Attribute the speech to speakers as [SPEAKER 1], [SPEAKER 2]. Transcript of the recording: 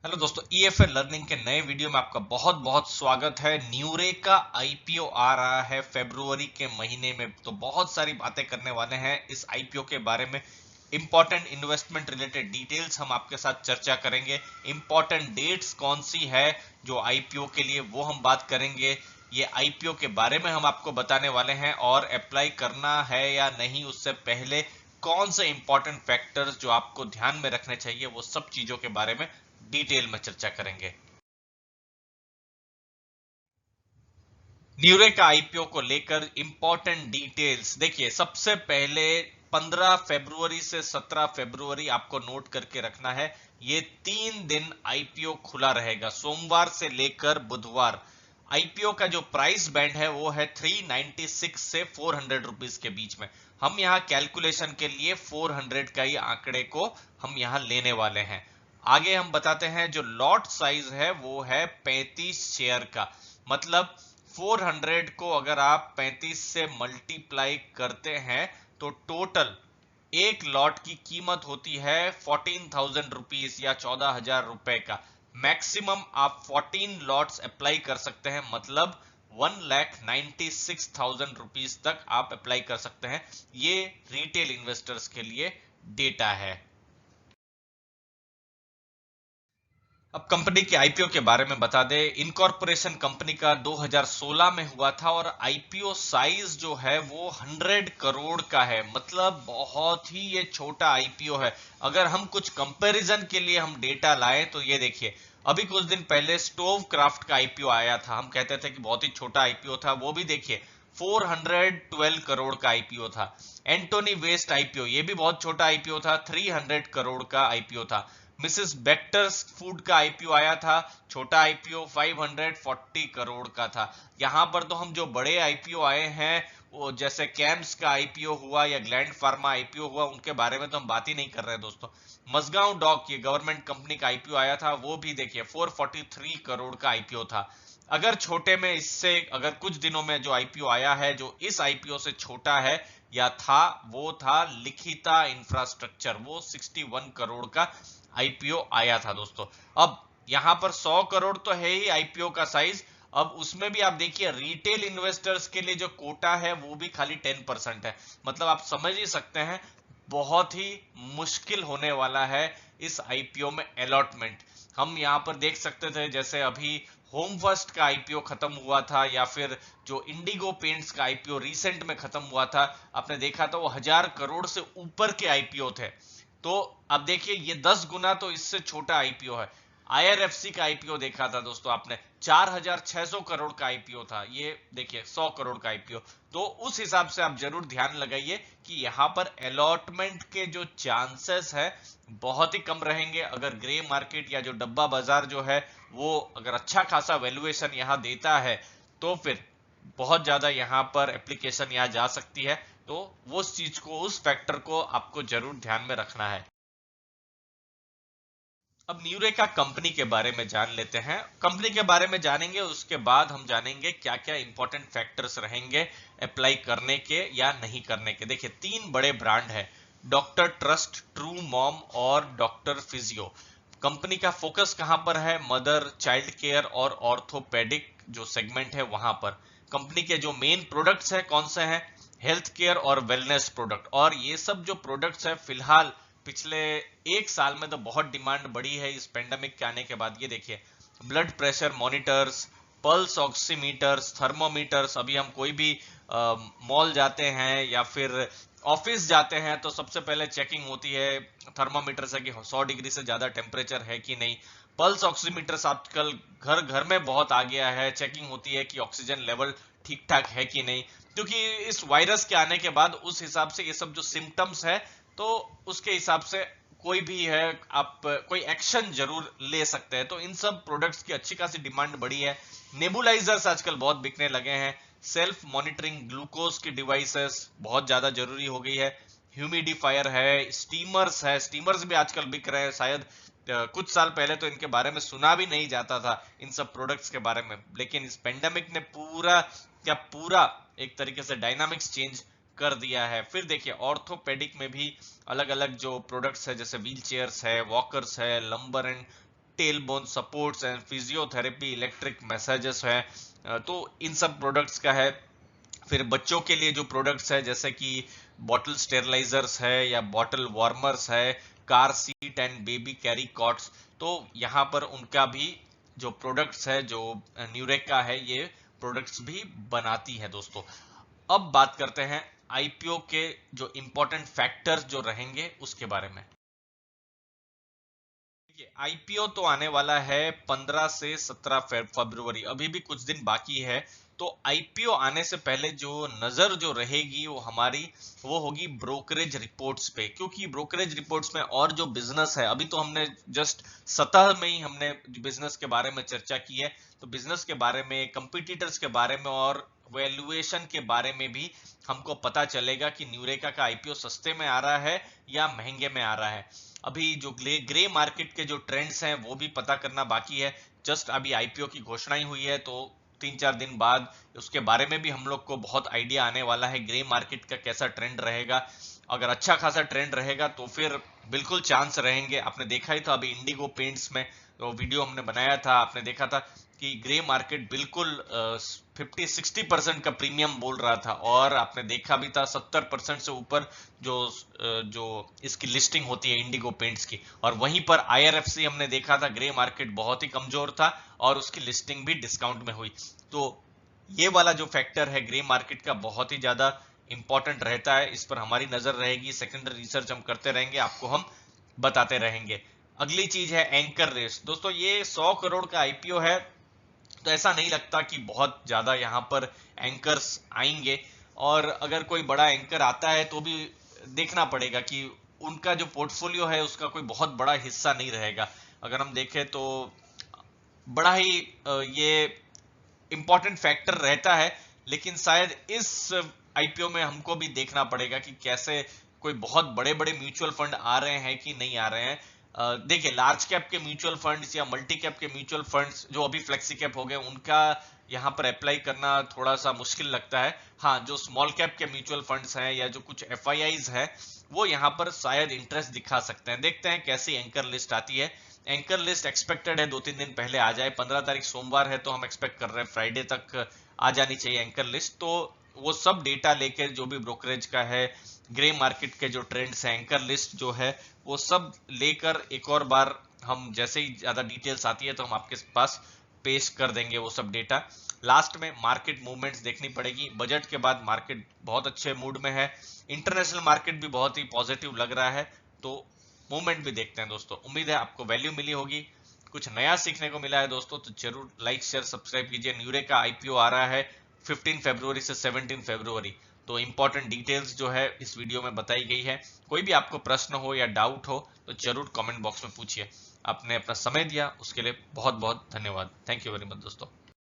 [SPEAKER 1] Hello दोस्तों, EFL learning के नए वीडियो में आपका बहुत बहुत स्वागत है। न्यूरेका आईपीओ आ रहा है फरवरी के महीने में, तो बहुत सारी बातें करने वाले हैं इस आईपीओ के बारे में। इंपॉर्टेंट इन्वेस्टमेंट रिलेटेड डिटेल्स हम आपके साथ चर्चा करेंगे। इंपॉर्टेंट डेट्स कौन सी है जो आईपीओ के लिए, वो हम बात करेंगे। ये आईपीओ के बारे में हम आपको बताने वाले हैं, और अप्लाई करना है या नहीं उससे पहले कौन से इंपॉर्टेंट फैक्टर्स जो आपको ध्यान में रखने चाहिए, वो सब चीजों के बारे में डिटेल में चर्चा करेंगे। न्यूरेका आईपीओ को लेकर इंपॉर्टेंट डिटेल्स देखिए। सबसे पहले 15 फरवरी से 17 फरवरी आपको नोट करके रखना है। ये 3 दिन आईपीओ खुला रहेगा, सोमवार से लेकर बुधवार। आईपीओ का जो प्राइस बैंड है वो है 396 से 400 रुपीज के बीच में। हम यहाँ कैलकुलेशन के लिए 400 का ही आंकड़े को हम यहाँ लेने वाले हैं। आगे हम बताते हैं, जो लॉट साइज है वो है 35 शेयर का। मतलब 400 को अगर आप 35 से मल्टीप्लाई करते हैं तो टोटल एक लॉट की कीमत होती है 14,000 रुपीज या 14,000 रुपए का। मैक्सिमम आप 14 लॉट्स अप्लाई कर सकते हैं, मतलब 1,96,000 रुपीज तक आप अप्लाई कर सकते हैं। ये रिटेल इन्वेस्टर्स के लिए डेटा है। अब कंपनी के आईपीओ के बारे में बता दें। इनकॉर्पोरेशन कंपनी का 2016 में हुआ था, और आईपीओ साइज जो है वो 100 करोड़ का है। मतलब बहुत ही ये छोटा आईपीओ है। अगर हम कुछ कंपैरिजन के लिए हम डेटा लाएं तो ये देखिए, अभी कुछ दिन पहले स्टोव क्राफ्ट का आईपीओ आया था। हम कहते थे कि बहुत ही छोटा आईपीओ था, वो भी देखिए 412 करोड़ का आईपीओ था। एंटोनी वेस्ट आईपीओ, ये भी बहुत छोटा आईपीओ था, 300 करोड़ का आईपीओ था। मिसेस बेक्टर्स फूड का आईपीओ आया था, छोटा आईपीओ 540 करोड़ का था। यहां पर तो हम जो बड़े आईपीओ आए हैं, वो जैसे कैम्स का आईपीओ हुआ या ग्लैंड फार्मा आईपीओ हुआ, उनके बारे में तो हम बात ही नहीं कर रहे हैं दोस्तों। मसगांव डॉक, ये गवर्नमेंट कंपनी का आईपीओ आया था, वो भी देखिए 443 करोड़ का आईपीओ था। अगर छोटे में इससे, अगर कुछ दिनों में जो आईपीओ आया है जो इस आईपीओ से छोटा है या था, वो था लिखिता इंफ्रास्ट्रक्चर, वो 61 करोड़ का आईपीओ आया था दोस्तों। अब यहां पर 100 करोड़ तो है ही आईपीओ का साइज। अब उसमें भी आप देखिए, रिटेल इन्वेस्टर्स के लिए जो कोटा है वो भी खाली 10% है। मतलब आप समझ ही सकते हैं, बहुत ही मुश्किल होने वाला है इस आईपीओ में अलॉटमेंट। हम यहां पर देख सकते थे, जैसे अभी होम फर्स्ट का आईपीओ खत्म हुआ था, या फिर जो इंडिगो पेंट्स का आईपीओ रिसेंट में खत्म हुआ था, आपने देखा था वो 1,000 करोड़ से ऊपर के आईपीओ थे। तो अब देखिए, ये 10 गुना तो इससे छोटा आईपीओ है। आईआरएफसी का आईपीओ देखा था दोस्तों आपने, 4,600 करोड़ का आईपीओ था। ये देखिए 100 करोड़ का आईपीओ। तो उस हिसाब से आप जरूर ध्यान लगाइए कि यहां पर अलॉटमेंट के जो चांसेस है बहुत ही कम रहेंगे। अगर ग्रे मार्केट या जो डब्बा बाजार जो है वो अगर अच्छा खासा वैल्यूएशन यहां देता है, तो फिर बहुत ज्यादा यहां पर एप्लीकेशन यहां जा सकती है। तो वो उस चीज को, उस फैक्टर को आपको जरूर ध्यान में रखना है। अब न्यूरेका कंपनी के बारे में जान लेते हैं। कंपनी के बारे में जानेंगे, उसके बाद हम जानेंगे क्या क्या इंपॉर्टेंट फैक्टर्स रहेंगे अप्लाई करने के या नहीं करने के। देखिए, 3 बड़े ब्रांड है, डॉक्टर ट्रस्ट, ट्रू मॉम और डॉक्टर फिजियो। कंपनी का फोकस कहां पर है? मदर, चाइल्ड केयर और ऑर्थोपेडिक जो सेगमेंट है वहां पर। कंपनी के जो मेन प्रोडक्ट्स है कौन से हैं? हेल्थ केयर और वेलनेस प्रोडक्ट। और ये सब जो प्रोडक्ट्स है, फिलहाल पिछले एक साल में तो बहुत डिमांड बढ़ी है इस पेंडेमिक के आने के बाद। ये देखिए, blood pressure monitors, pulse oximeters, thermometers. अभी हम कोई भी मॉल जाते हैं या फिर ऑफिस जाते हैं तो सबसे पहले चेकिंग होती है थर्मोमीटर से कि 100 डिग्री से ज्यादा टेम्परेचर है कि नहीं। पल्स ऑक्सीमीटर्स आजकल घर घर में बहुत आ गया है, चेकिंग होती है कि ऑक्सीजन लेवल ठीक ठाक है कि नहीं। क्योंकि इस वायरस के आने के बाद उस हिसाब से ये सब जो सिम्टम्स है, तो उसके हिसाब से कोई भी है, आप कोई एक्शन जरूर ले सकते हैं। तो इन सब प्रोडक्ट्स की अच्छी खासी डिमांड बढ़ी है। नेबुलाइजर्स आजकल बहुत बिकने लगे हैं। सेल्फ मॉनिटरिंग ग्लूकोज की डिवाइसेस बहुत ज्यादा जरूरी हो गई है। ह्यूमिडिफायर है, स्टीमर्स है, स्टीमर्स भी आजकल बिक रहे हैं। शायद कुछ साल पहले तो इनके बारे में सुना भी नहीं जाता था, इन सब प्रोडक्ट्स के बारे में। लेकिन इस पेंडेमिक ने पूरा क्या पूरा एक तरीके से डायनामिक्स चेंज कर दिया है। फिर देखिए, ऑर्थोपेडिक में भी अलग अलग जो प्रोडक्ट्स है, जैसे व्हील चेयर्स है, वॉकर्स है, lumbar and tail bone supports and physiotherapy, electric messages है, तो इन सब प्रोडक्ट्स का है। फिर बच्चों के लिए जो प्रोडक्ट्स है जैसे कि बॉटल स्टेरलाइजर्स है या बॉटल वार्मर्स है, car seat and baby carry cots, तो यहाँ पर उनका भी जो प्रोडक्ट्स है, जो न्यूरेका है, ये प्रोडक्ट्स भी बनाती है दोस्तों। अब बात करते हैं आईपीओ के जो इंपॉर्टेंट फैक्टर्स जो रहेंगे उसके बारे में। आईपीओ तो आने वाला है 15 से 17 फरवरी, अभी भी कुछ दिन बाकी है। तो आईपीओ आने से पहले जो नजर जो रहेगी वो होगी ब्रोकरेज रिपोर्ट्स पे, क्योंकि ब्रोकरेज रिपोर्ट्स में और जो बिजनेस है, अभी तो हमने जस्ट सतह में ही हमने बिजनेस के बारे में चर्चा की है, तो बिजनेस के बारे में, कंपिटिटर्स के बारे में और वैल्यूएशन के बारे में भी हमको पता चलेगा कि न्यूरेका का आईपीओ सस्ते में आ रहा है या महंगे में आ रहा है। अभी जो ग्रे मार्केट के जो ट्रेंड्स हैं वो भी पता करना बाकी है। जस्ट अभी आईपीओ की घोषणा ही हुई है, तो 3-4 दिन बाद उसके बारे में भी हम लोग को बहुत आइडिया आने वाला है, ग्रे मार्केट का कैसा ट्रेंड रहेगा। अगर अच्छा खासा ट्रेंड रहेगा तो फिर बिल्कुल चांस रहेंगे। आपने देखा ही था अभी इंडिगो पेंट्स में तो वीडियो हमने बनाया था, आपने देखा था कि ग्रे मार्केट बिल्कुल 50-60% का प्रीमियम बोल रहा था, और आपने देखा भी था 70% से ऊपर जो इसकी लिस्टिंग होती है इंडिगो पेंट्स की। और वहीं पर आईआरएफसी हमने देखा था, ग्रे मार्केट बहुत ही कमजोर था और उसकी लिस्टिंग भी डिस्काउंट में हुई। तो ये वाला जो फैक्टर है ग्रे मार्केट का बहुत ही ज्यादा इंपॉर्टेंट रहता है, इस पर हमारी नजर रहेगी। सेकेंडरी रिसर्च हम करते रहेंगे, आपको हम बताते रहेंगे। अगली चीज है एंकर रेस। दोस्तों ये 100 करोड़ का आईपीओ है, तो ऐसा नहीं लगता कि बहुत ज्यादा यहाँ पर एंकर्स आएंगे, और अगर कोई बड़ा एंकर आता है तो भी देखना पड़ेगा कि उनका जो पोर्टफोलियो है उसका कोई बहुत बड़ा हिस्सा नहीं रहेगा। अगर हम देखें तो बड़ा ही ये इंपॉर्टेंट फैक्टर रहता है, लेकिन शायद इस आईपीओ में हमको भी देखना पड़ेगा कि कैसे कोई बहुत बड़े बड़े म्यूचुअल फंड आ रहे हैं कि नहीं आ रहे हैं। देखिए लार्ज कैप के म्यूचुअल फंड्स या मल्टी कैप के म्यूचुअल फंड्स जो अभी फ्लेक्सी कैप हो गए, उनका यहाँ पर अप्लाई करना थोड़ा सा मुश्किल लगता है। हाँ, जो स्मॉल कैप के म्यूचुअल फंड्स हैं या जो कुछ एफआईआईज है, वो यहाँ पर शायद इंटरेस्ट दिखा सकते हैं। देखते हैं कैसी एंकर लिस्ट आती है। एंकर लिस्ट एक्सपेक्टेड है 2-3 दिन पहले आ जाए। 15 तारीख सोमवार है, तो हम एक्सपेक्ट कर रहे हैं फ्राइडे तक आ जानी चाहिए एंकर लिस्ट। तो वो सब डेटा लेकर जो भी ब्रोकरेज का है, ग्रे मार्केट के जो ट्रेंड्स है, एंकर लिस्ट जो है, वो सब लेकर एक और बार हम जैसे ही ज्यादा डिटेल्स आती है तो हम आपके पास पेश कर देंगे वो सब डेटा। लास्ट में मार्केट मूवमेंट्स देखनी पड़ेगी। बजट के बाद मार्केट बहुत अच्छे मूड में है, इंटरनेशनल मार्केट भी बहुत ही पॉजिटिव लग रहा है, तो मूवमेंट भी देखते हैं दोस्तों। उम्मीद है आपको वैल्यू मिली होगी, कुछ नया सीखने को मिला है दोस्तों, तो जरूर लाइक शेयर सब्सक्राइब कीजिए। न्यूरेका आईपीओ आ रहा है 15 फरवरी से 17 फरवरी, तो इंपॉर्टेंट डिटेल्स जो है इस वीडियो में बताई गई है। कोई भी आपको प्रश्न हो या डाउट हो तो जरूर कमेंट बॉक्स में पूछिए। आपने अपना समय दिया उसके लिए बहुत बहुत धन्यवाद। थैंक यू वेरी मच दोस्तों।